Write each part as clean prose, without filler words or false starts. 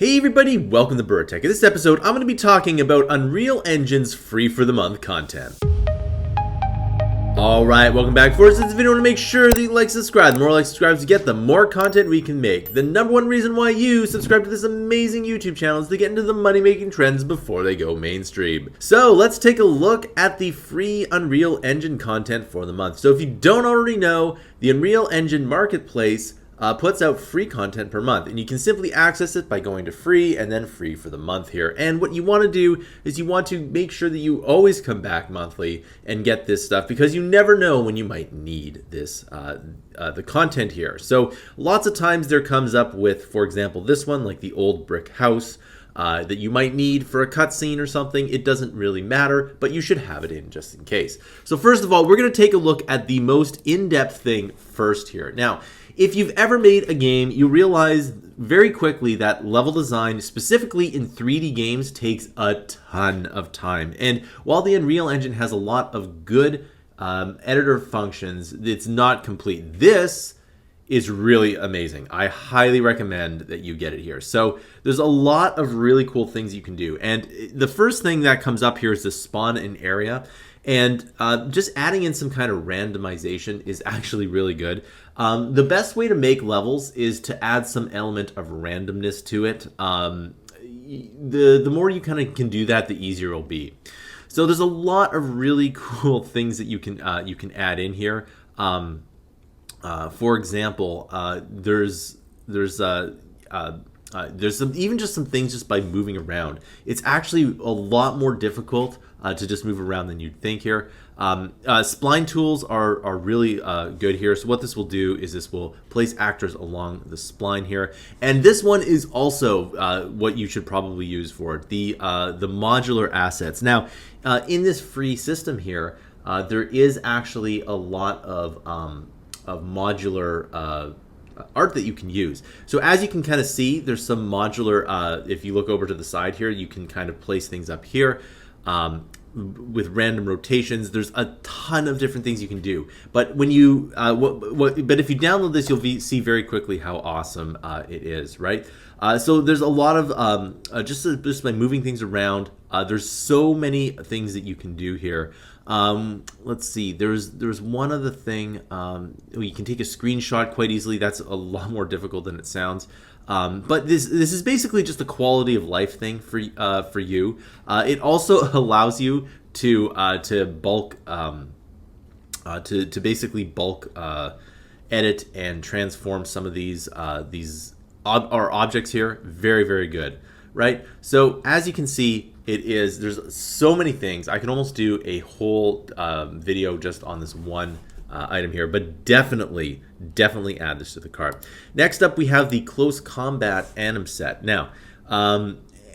Hey everybody, welcome to Bura. In this episode, I'm going to be talking about Unreal Engine's free for the month content. Alright, welcome back. For this video, I want to make sure that you like, subscribe. The more like subscribes you get, the more content we can make. The number one reason why you subscribe to this amazing YouTube channel is to get into the money-making trends before they go mainstream. So let's take a look at the free Unreal Engine content for the month. So if you don't already know, the Unreal Engine Marketplace puts out free content per month, and you can simply access it by going to free and then free for the month here. And what you want to do is you want to make sure that you always come back monthly and get this stuff, because you never know when you might need this the content here. So lots of times there comes up with, for example, this one, like the old brick house that you might need for a cutscene or something. It doesn't really matter, but you should have it in just in case. So first of all, we're going to take a look at the most in-depth thing first here. Now, if you've ever made a game, you realize very quickly that level design, specifically in 3D games, takes a ton of time. And while the Unreal Engine has a lot of good editor functions, it's not complete. This is really amazing. I highly recommend that you get it here. So there's a lot of really cool things you can do. And the first thing that comes up here is the spawn in area. And just adding in some kind of randomization is actually really good. The best way to make levels is to add some element of randomness to it. The more you kind of can do that, the easier it'll be. So there's a lot of really cool things that you can add in here. For example, there's even just some things just by moving around. It's actually a lot more difficult to just move around than you'd think here. Spline Tools are really good here. So what this will do is this will place actors along the spline here. And this one is also what you should probably use for it, the modular assets. Now, in this free system here, there is actually a lot of modular art that you can use. So as you can kind of see, there's some modular, if you look over to the side here, you can kind of place things up here with random rotations. There's a ton of different things you can do. But when you, but if you download this, you'll see very quickly how awesome it is, right? So there's a lot of, just by moving things around, there's so many things that you can do here. Let's see, there's one other thing. You can take a screenshot quite easily. That's a lot more difficult than it sounds. But this is basically just a quality of life thing for you. It also allows you to bulk to basically bulk edit and transform some of these objects here. Very, very good, right? So as you can see, there's so many things. I can almost do a whole video just on this one item here, but definitely add this to the cart. Next up, we have the close combat anim set. Now,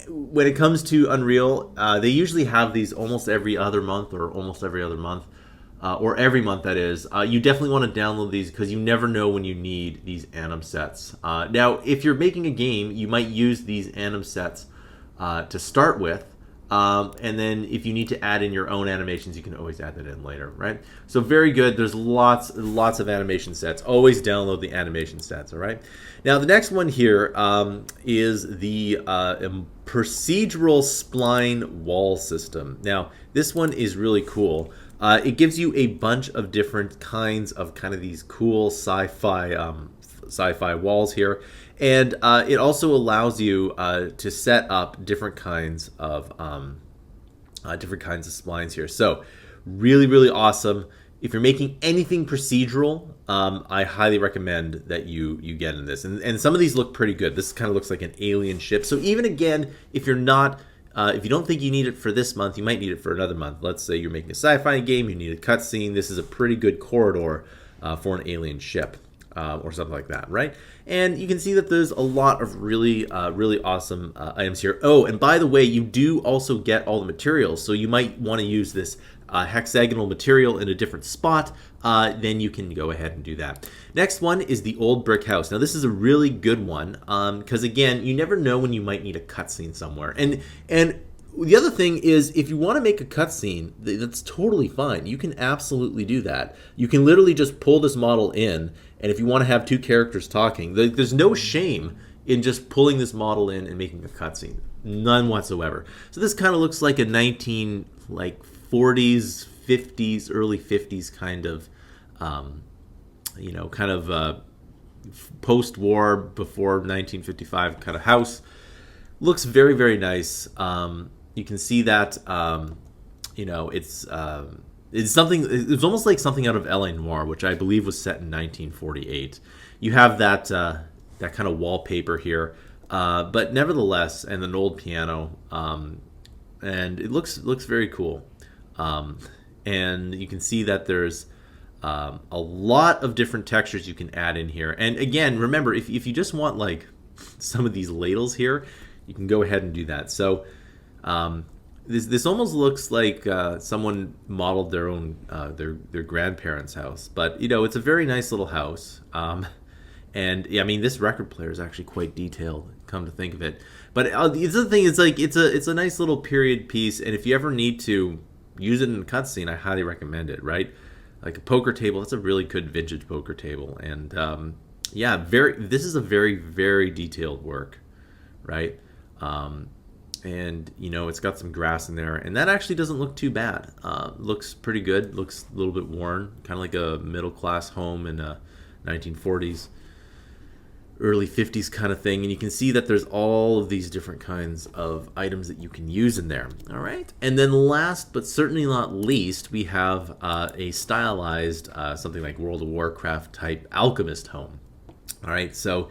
when it comes to Unreal, they usually have these almost every other month, or almost every other month, or every month, that is. You definitely want to download these because you never know when you need these anim sets. Now, if you're making a game, you might use these anim sets to start with. And then if you need to add in your own animations, you can always add that in later, right? So very good. There's lots of animation sets. Always download the animation sets, all right? Now, the next one here is the Procedural Spline wall system. Now, this one is really cool. It gives you a bunch of different kinds of kind of these cool sci-fi walls here. And it also allows you to set up different kinds of splines here. So really, really awesome. If you're making anything procedural, I highly recommend that you get in this. And some of these look pretty good. This kind of looks like an alien ship. So even again, if you're not, if you don't think you need it for this month, you might need it for another month. Let's say you're making a sci-fi game, you need a cutscene. This is a pretty good corridor for an alien ship. Or something like that, right? And you can see that there's a lot of really awesome items here. Oh, and by the way, you do also get all the materials. So you might want to use this hexagonal material in a different spot. Then you can go ahead and do that. Next one is the old brick house. Now, this is a really good one because, again, you never know when you might need a cutscene somewhere. And the other thing is, if you want to make a cutscene, that's totally fine. You can absolutely do that. You can literally just pull this model in, and if you want to have two characters talking, there's no shame in just pulling this model in and making a cutscene. None whatsoever. So this kind of looks like a 40s, 50s, early 50s kind of, post-war, before 1955 kind of house. Looks very, very nice. You can see that, it's something. It's almost like something out of L.A. Noire, which I believe was set in 1948. You have that kind of wallpaper here, but nevertheless, and an old piano, and it looks very cool. And you can see that there's a lot of different textures you can add in here. And again, remember, if you just want like some of these ladles here, you can go ahead and do that. So this almost looks like someone modeled their own their grandparents' house. But it's a very nice little house. And yeah, I mean, this record player is actually quite detailed, come to think of it. But the other thing is, like, it's a nice little period piece, and if you ever need to use it in a cutscene, I highly recommend it. Right, like a poker table. That's a really good vintage poker table, and yeah, this is a very, very detailed work, right? And it's got some grass in there, and that actually doesn't look too bad. Looks pretty good. Looks a little bit worn, kind of like a middle class home in 1940s. Early 50s kind of thing, and you can see that there's all of these different kinds of items that you can use in there. All right, and then last but certainly not least, we have a stylized something like World of Warcraft type alchemist home. All right, so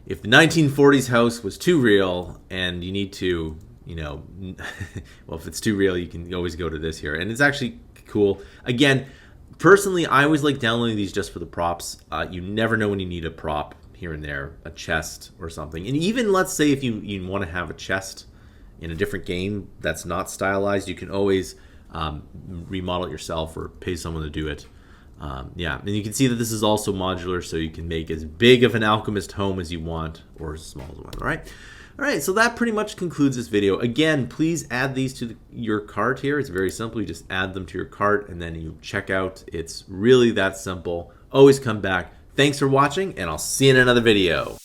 if the 1940s house was too real and you need to, well, if it's too real, you can always go to this here, and it's actually cool. Again, personally, I always like downloading these just for the props. You never know when you need a prop here and there, a chest or something. And even, let's say, if you want to have a chest in a different game that's not stylized, you can always remodel it yourself or pay someone to do it. Yeah, and you can see that this is also modular, so you can make as big of an alchemist home as you want, or as small as you want. All right, so that pretty much concludes this video. Again, please add these to your cart here. It's very simple. You just add them to your cart, and then you check out. It's really that simple. Always come back. Thanks for watching, and I'll see you in another video.